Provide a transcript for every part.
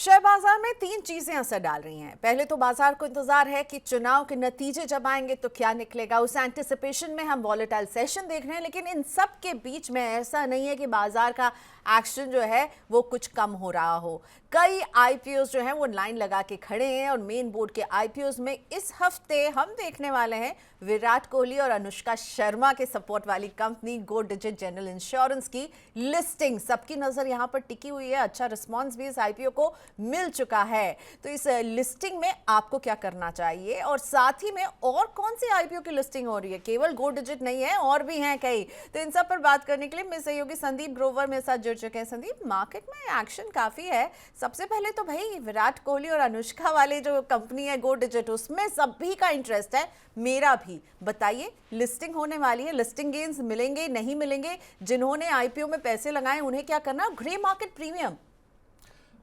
Share बाजार में तीन चीजें असर डाल रही हैं। पहले तो बाजार को इंतजार है कि चुनाव के नतीजे जब आएंगे तो क्या निकलेगा, उस एंटिसिपेशन में हम वॉलेटाइल सेशन देख रहे हैं। लेकिन इन सब के बीच में ऐसा नहीं है कि बाजार का एक्शन जो है वो कुछ कम हो रहा हो। कई आईपीओ जो हैं वो लाइन लगा के खड़े हैं और मेन बोर्ड के आईपीओ में इस हफ्ते हम देखने वाले हैं विराट कोहली और अनुष्का शर्मा के सपोर्ट वाली कंपनी गो डिजिट जनरल इंश्योरेंस की लिस्टिंग। सबकी नजर यहां पर टिकी हुई है। अच्छा रिस्पांस भी इस आईपीओ को मिल चुका है। तो इस लिस्टिंग में आपको क्या करना चाहिए और साथ ही में और कौन सी आईपीओ की लिस्टिंग हो रही है, केवल गो डिजिट नहीं है और भी हैं कई। तो इन सब पर बात करने के लिए मेरे सहयोगी संदीप ग्रोवर मेरे साथ जुड़ चुके हैं। संदीप, मार्केट में एक्शन काफी है। सबसे पहले तो भाई विराट कोहली और अनुष्का वाले जो कंपनी है गो डिजिट, उसमें सभी का इंटरेस्ट है, मेरा भी। बताइए, लिस्टिंग होने वाली है, लिस्टिंग गेन्स मिलेंगे नहीं मिलेंगे, जिन्होंने आईपीओ में पैसे लगाए उन्हें क्या करना। Grey market premium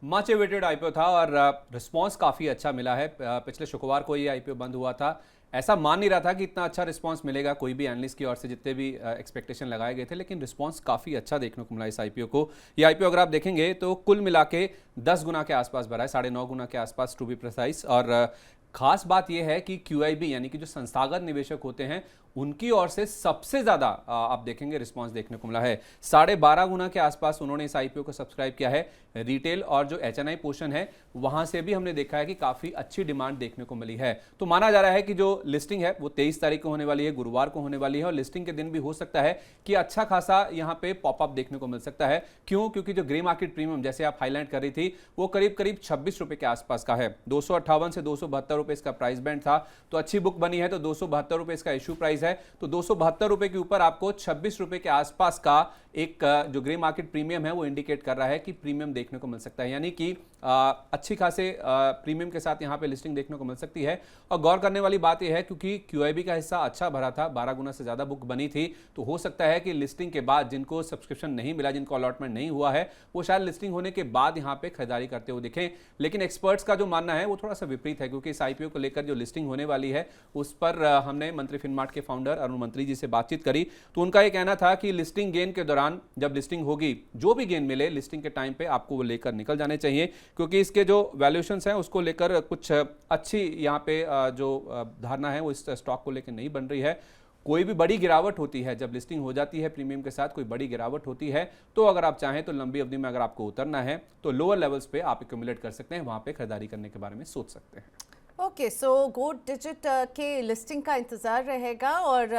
much awaited IPO था और रिस्पांस काफ़ी अच्छा मिला है। पिछले शुक्रवार को ये आईपीओ बंद हुआ था। ऐसा मान नहीं रहा था कि इतना अच्छा रिस्पांस मिलेगा कोई भी एनालिस्ट की ओर से, जितने भी एक्सपेक्टेशन लगाए गए थे, लेकिन रिस्पांस काफ़ी अच्छा देखने को मिला इस आईपीओ को। ये आईपीओ अगर आप देखेंगे तो कुल मिला के 10 गुना के आसपास भरा है, 9.5 गुना के आसपास टू बी प्रिसाइज। और खास बात यह है कि क्यूआईबी यानी कि जो संस्थागत निवेशक होते हैं उनकी ओर से सबसे ज़्यादा आप देखेंगे रिस्पांस देखने को मिला है। 12.5 गुना के आसपास उन्होंने इस आईपीओ को सब्सक्राइब किया है। रिटेल और जो एचएनआई पोर्शन है वहां से भी हमने देखा है कि काफ़ी अच्छी डिमांड देखने को मिली है। तो माना जा रहा है कि जो लिस्टिंग है वो 23 तारीख को होने वाली है, गुरुवार को होने वाली है। और लिस्टिंग के दिन भी हो सकता है कि अच्छा खासा यहाँ पे पॉपअप देखने को मिल सकता है। क्यों? क्योंकि जो ग्रे मार्केट प्रीमियम जैसे आप हाईलाइट कर रही थी वो करीब करीब 26 रुपए के आसपास का है। 258 से 272 रुपए इसका प्राइस बैंड था। तो अच्छी बुक बनी है तो 272 रुपए इसका इशू प्राइस है। तो 272 रुपए के ऊपर आपको 26 रुपए के आसपास का एक जो ग्रे मार्केट प्रीमियम है वो इंडिकेट कर रहा है कि प्रीमियम देखने को मिल सकता है, यानी कि अच्छी खासे प्रीमियम के साथ यहां पे लिस्टिंग देखने को मिल सकती है। और गौर करने वाली बात यह है क्योंकि क्यूआईबी का हिस्सा अच्छा भरा था, 12 गुना से ज्यादा बुक बनी थी, तो हो सकता है कि लिस्टिंग के बाद जिनको सब्सक्रिप्शन नहीं मिला, जिनको अलॉटमेंट नहीं हुआ है, वो शायद लिस्टिंग होने के बाद यहां पे खरीदारी करते हुए दिखें। लेकिन एक्सपर्ट्स का जो मानना है वो थोड़ा सा विपरीत है, क्योंकि इस आईपीओ को लेकर जो लिस्टिंग होने वाली है उस पर हमने मंत्री फिनमार्ट के फाउंडर अरुण मंत्री जी से बातचीत करी। तो उनका यह कहना था कि लिस्टिंग गेन के दौरान जब लिस्टिंग होगी, जो भी गेन मिले लिस्टिंग के टाइम पे आपको वो लेकर निकल जाने चाहिए, क्योंकि इसके जो वैल्यूएशंस हैं उसको लेकर कुछ अच्छी यहाँ पे जो धारणा है वो इस स्टॉक को लेकर नहीं बन रही है। कोई भी बड़ी गिरावट होती है जब लिस्टिंग हो जाती है प्रीमियम के साथ, कोई बड़ी गिरावट होती है तो अगर आप चाहें तो लंबी अवधि में अगर आपको उतरना है तो लोअर लेवल्स पे आप एक्यूमुलेट कर सकते हैं, वहां पे खरीदारी करने के बारे में सोच सकते हैं। ओके, सो गो डिजिट के लिस्टिंग का इंतज़ार रहेगा और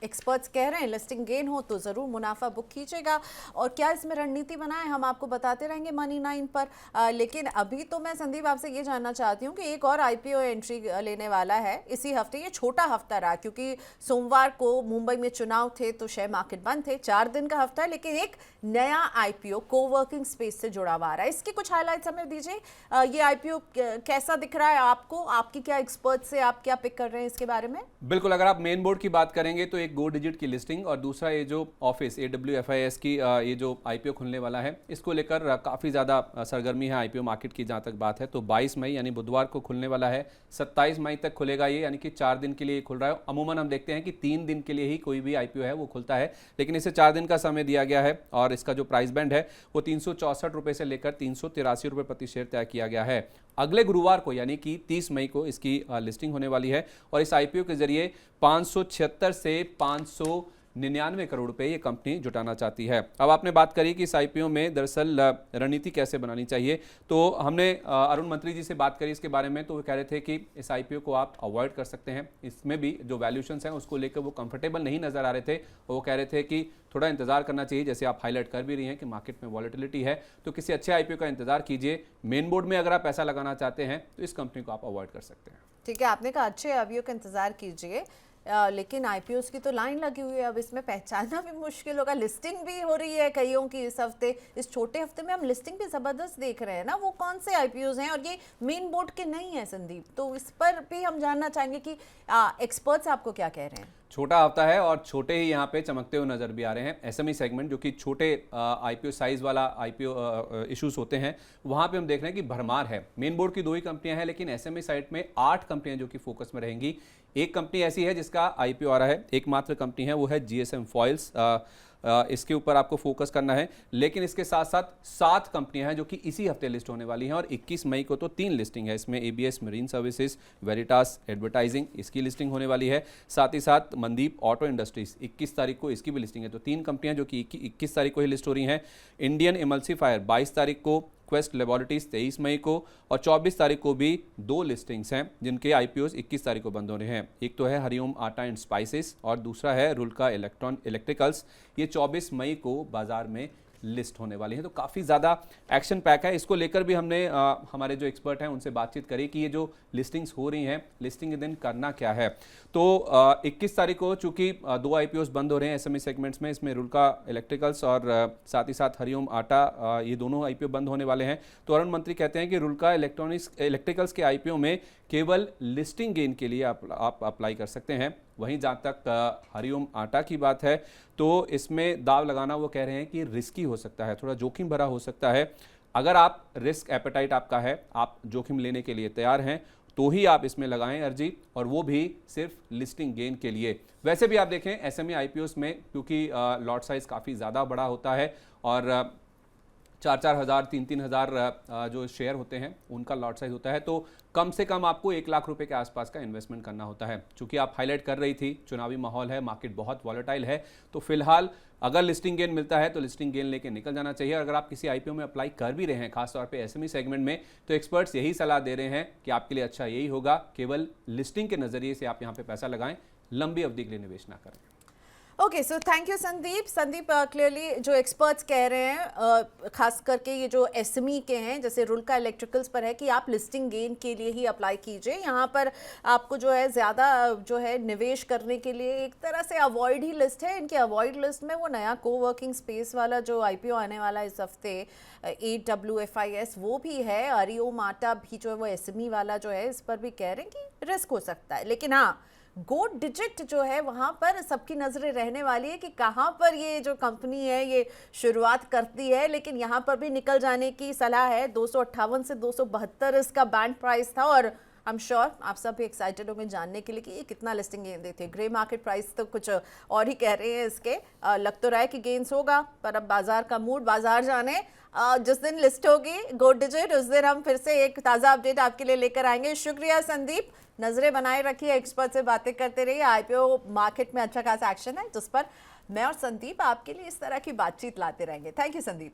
एक्सपर्ट्स कह रहे हैं लिस्टिंग गेन हो तो ज़रूर मुनाफा बुक कीजिएगा। और क्या इसमें रणनीति बनाए हम आपको बताते रहेंगे मनी 9 पर। लेकिन अभी तो मैं संदीप आपसे ये जानना चाहती हूँ कि एक और आईपीओ एंट्री लेने वाला है इसी हफ्ते। ये छोटा हफ्ता रहा क्योंकि सोमवार को मुंबई में चुनाव थे तो शेयर मार्केट बंद थे, 4 दिन का हफ्ता है। लेकिन एक नया आईपीओ कोवर्किंग स्पेस से जुड़ा हुआ आ रहा है, इसके कुछ हाईलाइट्स हमें दीजिए। ये आईपीओ कैसा दिख रहा है आपको, आपकी क्या एक्सपर्ट से आप क्या पिक कर रहे हैं इसके बारे में? बिल्कुल, अगर आप मेन बोर्ड की बात करेंगे तो एक गो डिजिट की लिस्टिंग और दूसरा ये जो ऑफिस AWFIS की ये जो आईपीओ खुलने वाला है इसको लेकर काफ़ी ज़्यादा सरगर्मी है आईपीओ मार्केट की। जहाँ तक बात है तो 22 मई यानी बुधवार को खुलने वाला है, 27 मई तक खुलेगा ये, यानी कि 4 दिन के लिए खुल रहा है। अमूमन हम देखते हैं कि 3 दिन के लिए ही कोई भी आईपीओ है वो खुलता है, लेकिन इसे 4 दिन का समय दिया गया है। और इसका जो प्राइस बैंड है वो 364 रुपये से लेकर 383 रुपये प्रति शेयर तय किया गया है। अगले गुरुवार को यानी कि 30 मई को इसकी लिस्टिंग होने वाली है और इस आईपीओ के जरिए 576 से 599 करोड़ रुपए ये कंपनी जुटाना चाहती है। अब आपने बात करी कि इस आईपीओ में दरअसल रणनीति कैसे बनानी चाहिए, तो हमने अरुण मंत्री जी से बात करी इसके बारे में, तो वो कह रहे थे कि इस आईपीओ को आप अवॉइड कर सकते हैं। इसमें भी जो वैल्यूएशंस हैं उसको लेकर वो कंफर्टेबल नहीं नजर आ रहे थे। वो कह रहे थे कि थोड़ा इंतजार करना चाहिए, जैसे आप हाईलाइट कर भी रही हैं कि मार्केट में वॉलेटिलिटी है, तो किसी अच्छे आईपीओ का इंतजार कीजिए। मेन बोर्ड में अगर आप पैसा लगाना चाहते हैं तो इस कंपनी को आप अवॉइड कर सकते हैं। ठीक है, आपने कहा अच्छे आईपीओ का इंतजार कीजिए, लेकिन आईपीओस की तो लाइन लगी हुई है, अब इसमें पहचानना भी मुश्किल होगा। लिस्टिंग भी हो रही है कईयों की इस हफ्ते, इस छोटे हफ्ते में हम लिस्टिंग भी जबरदस्त देख रहे हैं ना। वो कौन से आईपीओस हैं और ये मेन बोर्ड के नहीं है संदीप, तो इस पर भी हम जानना चाहेंगे कि एक्सपर्ट्स आपको क्या कह रहे हैं। छोटा हफ्ता है और छोटे ही यहाँ पे चमकते हुए नजर भी आ रहे हैं। एसएमई सेगमेंट जो कि छोटे आईपीओ साइज वाला आईपीओ इश्यूज होते हैं वहाँ पे हम देख रहे हैं कि भरमार है। मेन बोर्ड की 2 ही कंपनियां हैं, लेकिन एसएमई साइड में 8 कंपनियां जो कि फोकस में रहेंगी। एक कंपनी ऐसी है जिसका आईपीओ आ रहा है, एकमात्र कंपनी है वो है जीएसएम फॉइल्स। इसके ऊपर आपको फोकस करना है। लेकिन इसके साथ साथ 7 कंपनियां हैं जो कि इसी हफ्ते लिस्ट होने वाली हैं और 21 मई को तो 3 लिस्टिंग है। इसमें ABS marine services, Veritas advertising, इसकी लिस्टिंग होने वाली है। साथ ही साथ मनदीप ऑटो इंडस्ट्रीज 21 तारीख को इसकी भी लिस्टिंग है। तो 3 कंपनियां जो कि 21 तारीख को ही लिस्ट हो रही हैं। इंडियन इमल्सीफायर 22 तारीख को, क्वेस्ट लेबोरेटरीज 23 मई को और 24 तारीख को भी 2 लिस्टिंग्स हैं जिनके आईपीओस 21 तारीख को बंद हो रहे हैं। एक तो है हरिओम आटा एंड स्पाइसेस और दूसरा है रुल्का इलेक्ट्रिकल्स। ये 24 मई को बाजार में लिस्ट होने वाली है। तो काफ़ी ज़्यादा एक्शन पैक है। इसको लेकर भी हमने हमारे जो एक्सपर्ट हैं उनसे बातचीत करी कि ये जो लिस्टिंग्स हो रही हैं, लिस्टिंग के दिन करना क्या है। तो 21 तारीख को चूंकि 2 आईपीओस बंद हो रहे हैं एसएमई सेगमेंट्स में, इसमें रुल्का इलेक्ट्रिकल्स और साथ ही साथ हरिओम आटा, ये दोनों आईपीओ बंद होने वाले हैं। तो अरुण मंत्री कहते हैं कि रुल्का इलेक्ट्रिकल्स के आईपीओ में केवल लिस्टिंग गेन के लिए आप अप्लाई कर सकते हैं। वहीं जहाँ तक हरिओम आटा की बात है तो इसमें दाव लगाना वो कह रहे हैं कि रिस्की हो सकता है, थोड़ा जोखिम भरा हो सकता है। अगर आप रिस्क एपेटाइट आपका है, आप जोखिम लेने के लिए तैयार हैं, तो ही आप इसमें लगाएं अर्जी, और वो भी सिर्फ लिस्टिंग गेन के लिए। वैसे भी आप देखें एसएमई आईपीओस में क्योंकि लॉट साइज काफ़ी ज़्यादा बड़ा होता है और 4-4 हज़ार 3-3 हज़ार जो शेयर होते हैं उनका लॉट साइज होता है, तो कम से कम आपको 1 लाख रुपए के आसपास का इन्वेस्टमेंट करना होता है। चूंकि आप हाईलाइट कर रही थी चुनावी माहौल है, मार्केट बहुत वॉलेटाइल है, तो फिलहाल अगर लिस्टिंग गेन मिलता है तो लिस्टिंग गेन लेके निकल जाना चाहिए। अगर आप किसी आईपीओ में अप्लाई कर भी रहे हैं, खासतौर पे एसएमई सेगमेंट में, तो एक्सपर्ट्स यही सलाह दे रहे हैं कि आपके लिए अच्छा यही होगा, केवल लिस्टिंग के नज़रिए से आप यहाँ पे पैसा लगाएं, लंबी अवधि के लिए निवेश ना करें। Okay, so thank you Sandeep. Clearly जो एक्सपर्ट्स कह रहे हैं, खास करके ये जो एसएमई के हैं जैसे रुल्का इलेक्ट्रिकल्स पर है कि आप लिस्टिंग गेन के लिए ही अप्लाई कीजिए। यहाँ पर आपको जो है ज़्यादा जो है निवेश करने के लिए एक तरह से अवॉइड ही लिस्ट है। इनकी अवॉइड लिस्ट में वो नया कोवर्किंग स्पेस वाला जो आईपीओ आने वाला है इस हफ्ते, AWFIS, वो भी है। हरिओम आटा भी जो है वो एसएमई वाला जो है इस पर भी कह रहे हैं कि रिस्क हो सकता है। लेकिन हाँ, गोल्ड डिजिट जो है वहाँ पर सबकी नज़रें रहने वाली है कि कहाँ पर ये जो कंपनी है ये शुरुआत करती है। लेकिन यहाँ पर भी निकल जाने की सलाह है। 258 से 272 इसका बैंड प्राइस था और आई एम श्योर आप सब भी एक्साइटेड होंगे जानने के लिए कि ये कितना लिस्टिंग गेन देते हैं। ग्रे मार्केट प्राइस तो कुछ और ही कह रहे हैं इसके। लग तो रहा है कि गेन्स होगा, पर अब बाजार का मूड बाजार जाने। जिस दिन लिस्ट होगी गोल्ड डिजिट उस दिन हम फिर से एक ताज़ा अपडेट आपके लिए लेकर आएंगे। शुक्रिया संदीप, नजरें बनाए रखिए, एक्सपर्ट से बातें करते रहिए। आईपीओ मार्केट में अच्छा खासा एक्शन है जिस पर मैं और संदीप आपके लिए इस तरह की बातचीत लाते रहेंगे। Thank you Sandeep.